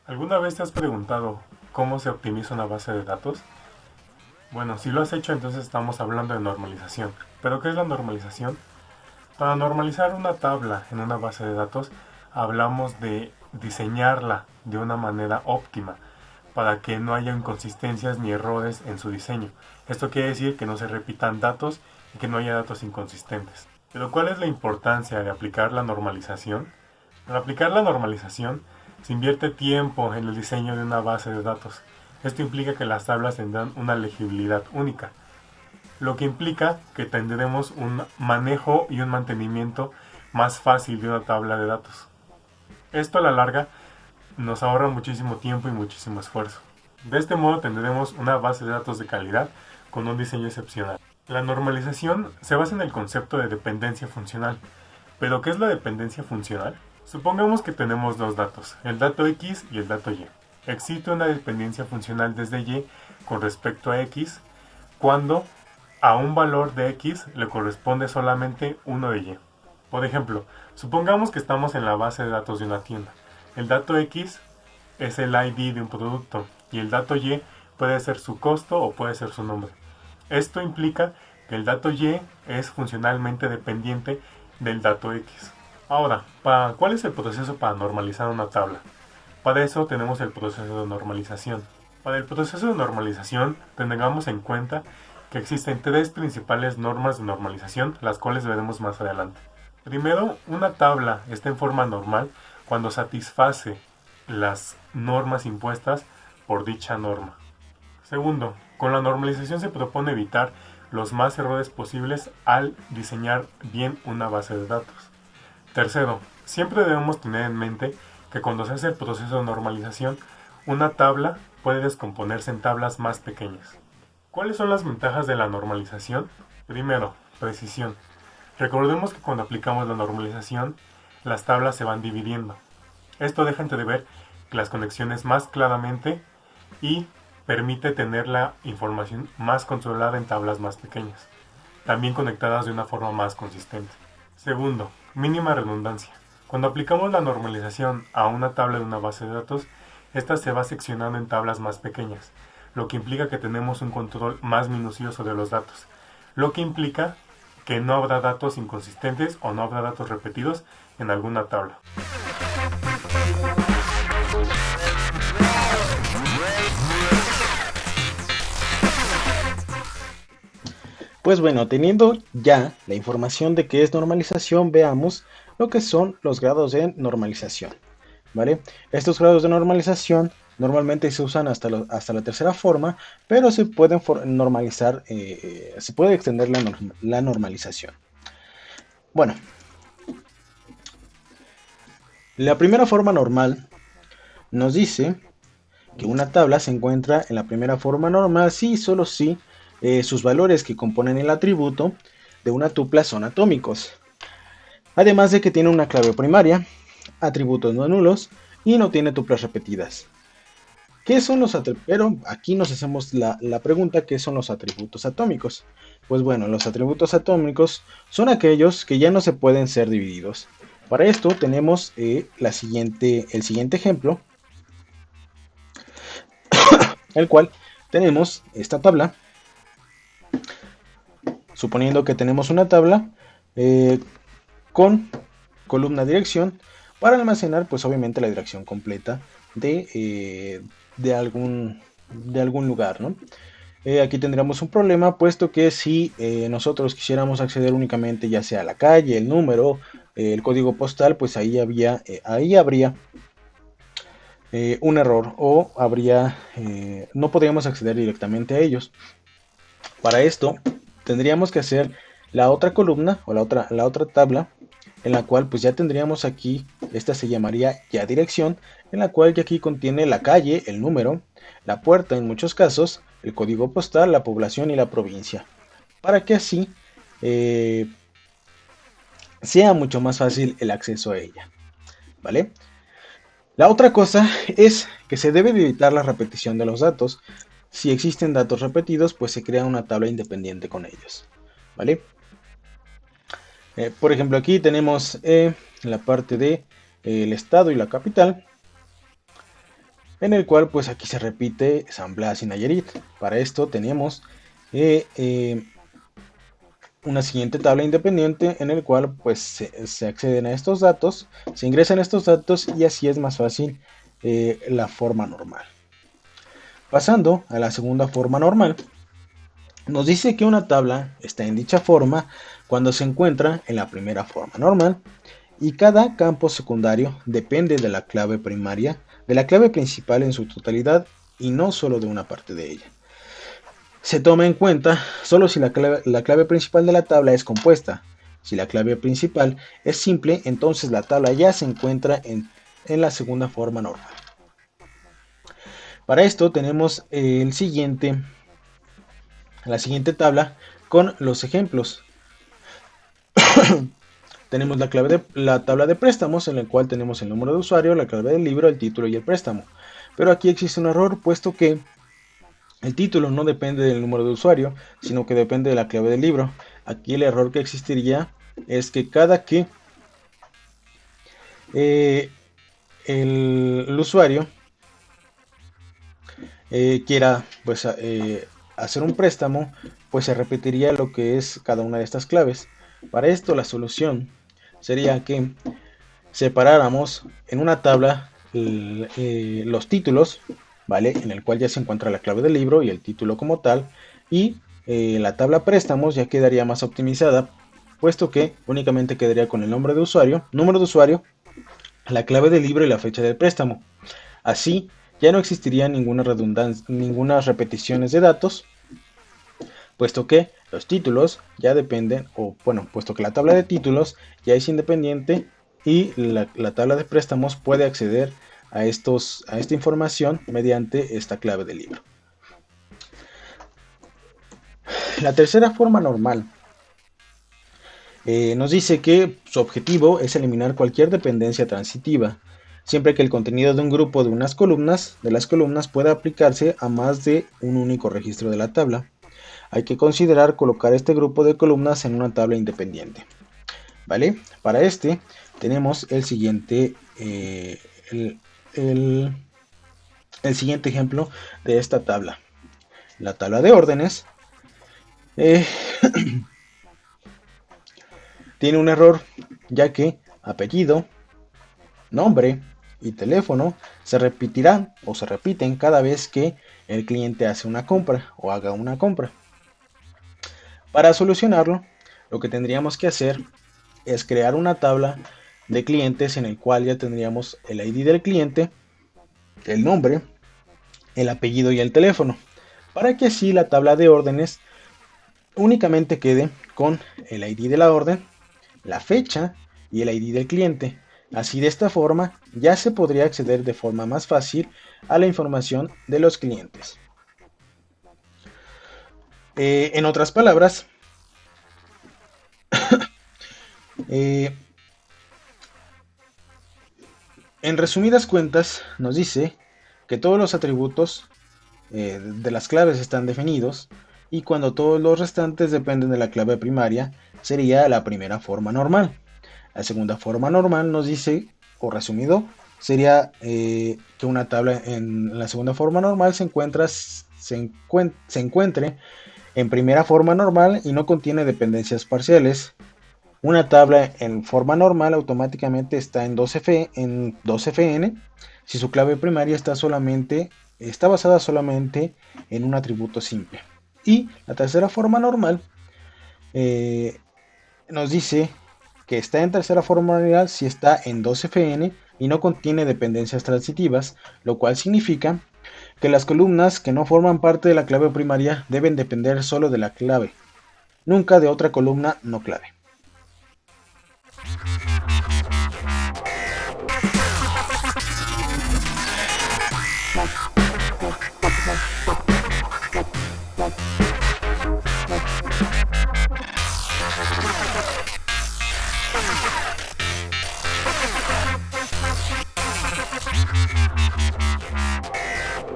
¿Alguna vez te has preguntado cómo se optimiza una base de datos? Bueno, si lo has hecho, entonces estamos hablando de normalización. ¿Pero qué es la normalización? Para normalizar una tabla en una base de datos, hablamos de diseñarla de una manera óptima para que no haya inconsistencias ni errores en su diseño. Esto quiere decir que no se repitan datos y que no haya datos inconsistentes. Pero ¿cuál es la importancia de aplicar la normalización? Al aplicar la normalización, se invierte tiempo en el diseño de una base de datos. Esto implica que las tablas tendrán una legibilidad única, lo que implica que tendremos un manejo y un mantenimiento más fácil de una tabla de datos. Esto a la larga nos ahorra muchísimo tiempo y muchísimo esfuerzo. De este modo tendremos una base de datos de calidad con un diseño excepcional. La normalización se basa en el concepto de dependencia funcional. ¿Pero qué es la dependencia funcional? Supongamos que tenemos dos datos, el dato X y el dato Y. Existe una dependencia funcional desde Y con respecto a X cuando a un valor de X le corresponde solamente uno de Y. Por ejemplo, supongamos que estamos en la base de datos de una tienda. El dato X es el ID de un producto y el dato Y puede ser su costo o puede ser su nombre. Esto implica que el dato Y es funcionalmente dependiente del dato X. Ahora, ¿cuál es el proceso para normalizar una tabla? Para eso tenemos el proceso de normalización. Para el proceso de normalización tengamos en cuenta que existen tres principales normas de normalización, las cuales veremos más adelante. Primero, una tabla está en forma normal cuando satisface las normas impuestas por dicha norma. Segundo, con la normalización se propone evitar los más errores posibles al diseñar bien una base de datos. Tercero, siempre debemos tener en mente que cuando se hace el proceso de normalización, una tabla puede descomponerse en tablas más pequeñas. ¿Cuáles son las ventajas de la normalización? Primero, precisión. Recordemos que cuando aplicamos la normalización, las tablas se van dividiendo. Esto deja entrever las conexiones más claramente y permite tener la información más controlada en tablas más pequeñas, también conectadas de una forma más consistente. Segundo, mínima redundancia. Cuando aplicamos la normalización a una tabla de una base de datos, esta se va seccionando en tablas más pequeñas, lo que implica que tenemos un control más minucioso de los datos, lo que implica que no habrá datos inconsistentes o no habrá datos repetidos en alguna tabla. Pues bueno, teniendo ya la información de qué es normalización, veamos lo que son los grados de normalización, ¿vale? Estos grados de normalización normalmente se usan hasta la tercera forma, pero se pueden normalizar, se puede extender la normalización. Bueno, la primera forma normal nos dice que una tabla se encuentra en la primera forma normal si y solo si sus valores que componen el atributo de una tupla son atómicos. Además de que tiene una clave primaria, atributos no nulos y no tiene tuplas repetidas. ¿Qué son los atributos? Pero aquí nos hacemos la pregunta, ¿qué son los atributos atómicos? Pues bueno, los atributos atómicos son aquellos que ya no se pueden ser divididos. Para esto tenemos el siguiente ejemplo, el cual tenemos esta tabla. Suponiendo que tenemos una tabla con columna dirección para almacenar pues obviamente la dirección completa de algún lugar, ¿no? Aquí tendríamos un problema, puesto que si nosotros quisiéramos acceder únicamente ya sea a la calle, el número, el código postal, pues ahí habría un error o no podríamos acceder directamente a ellos. Para esto tendríamos que hacer la otra columna o la otra tabla, en la cual pues ya tendríamos aquí, esta se llamaría ya dirección, en la cual ya aquí contiene la calle, el número, la puerta en muchos casos, el código postal, la población y la provincia, para que así sea mucho más fácil el acceso a ella, ¿vale? La otra cosa es que se debe de evitar la repetición de los datos. Si existen datos repetidos, pues se crea una tabla independiente con ellos, ¿vale? Por ejemplo, aquí tenemos la parte de el estado y la capital, en el cual pues aquí se repite San Blas y Nayarit. Para esto tenemos una siguiente tabla independiente en el cual pues se acceden a estos datos, se ingresan estos datos y así es más fácil la forma normal. Pasando a la segunda forma normal, nos dice que una tabla está en dicha forma cuando se encuentra en la primera forma normal y cada campo secundario depende de la clave primaria, de la clave principal en su totalidad y no solo de una parte de ella. Se toma en cuenta solo si la clave principal de la tabla es compuesta. Si la clave principal es simple, entonces la tabla ya se encuentra en la segunda forma normal. Para esto tenemos la siguiente tabla con los ejemplos. Tenemos la tabla de préstamos en la cual tenemos el número de usuario, la clave del libro, el título y el préstamo. Pero aquí existe un error puesto que el título no depende del número de usuario, sino que depende de la clave del libro. Aquí el error que existiría es que cada que el usuario quiera pues, hacer un préstamo, pues se repetiría lo que es cada una de estas claves. Para esto la solución sería que separáramos en una tabla los títulos, ¿vale? En el cual ya se encuentra la clave del libro y el título como tal, y la tabla préstamos ya quedaría más optimizada, puesto que únicamente quedaría con el nombre de usuario, número de usuario, la clave del libro y la fecha del préstamo. Así ya no existiría ninguna redundancia, ninguna repeticiones de datos, puesto que los títulos ya dependen, o bueno, puesto que la tabla de títulos ya es independiente y la tabla de préstamos puede acceder a esta información mediante esta clave del libro. La tercera forma normal nos dice que su objetivo es eliminar cualquier dependencia transitiva, siempre que el contenido de un grupo de las columnas pueda aplicarse a más de un único registro de la tabla. Hay que considerar colocar este grupo de columnas en una tabla independiente. ¿Vale? Para este tenemos el siguiente, el siguiente ejemplo de esta tabla. La tabla de órdenes tiene un error, ya que apellido, nombre y teléfono se repetirán o se repiten cada vez que el cliente hace una compra o haga una compra. Para solucionarlo, lo que tendríamos que hacer es crear una tabla de clientes en el cual ya tendríamos el ID del cliente, el nombre, el apellido y el teléfono, para que así la tabla de órdenes únicamente quede con el ID de la orden, la fecha y el ID del cliente. Así de esta forma ya se podría acceder de forma más fácil a la información de los clientes. En otras palabras, en resumidas cuentas nos dice que todos los atributos de las claves están definidos y cuando todos los restantes dependen de la clave primaria sería la primera forma normal. La segunda forma normal nos dice, o resumido, sería que una tabla en la segunda forma normal se encuentre en primera forma normal y no contiene dependencias parciales. Una tabla en forma normal automáticamente está en 2FN si su clave primaria está basada solamente en un atributo simple. Y la tercera forma normal nos dice que está en tercera forma normal si está en 2FN y no contiene dependencias transitivas, lo cual significa que las columnas que no forman parte de la clave primaria deben depender solo de la clave, nunca de otra columna no clave.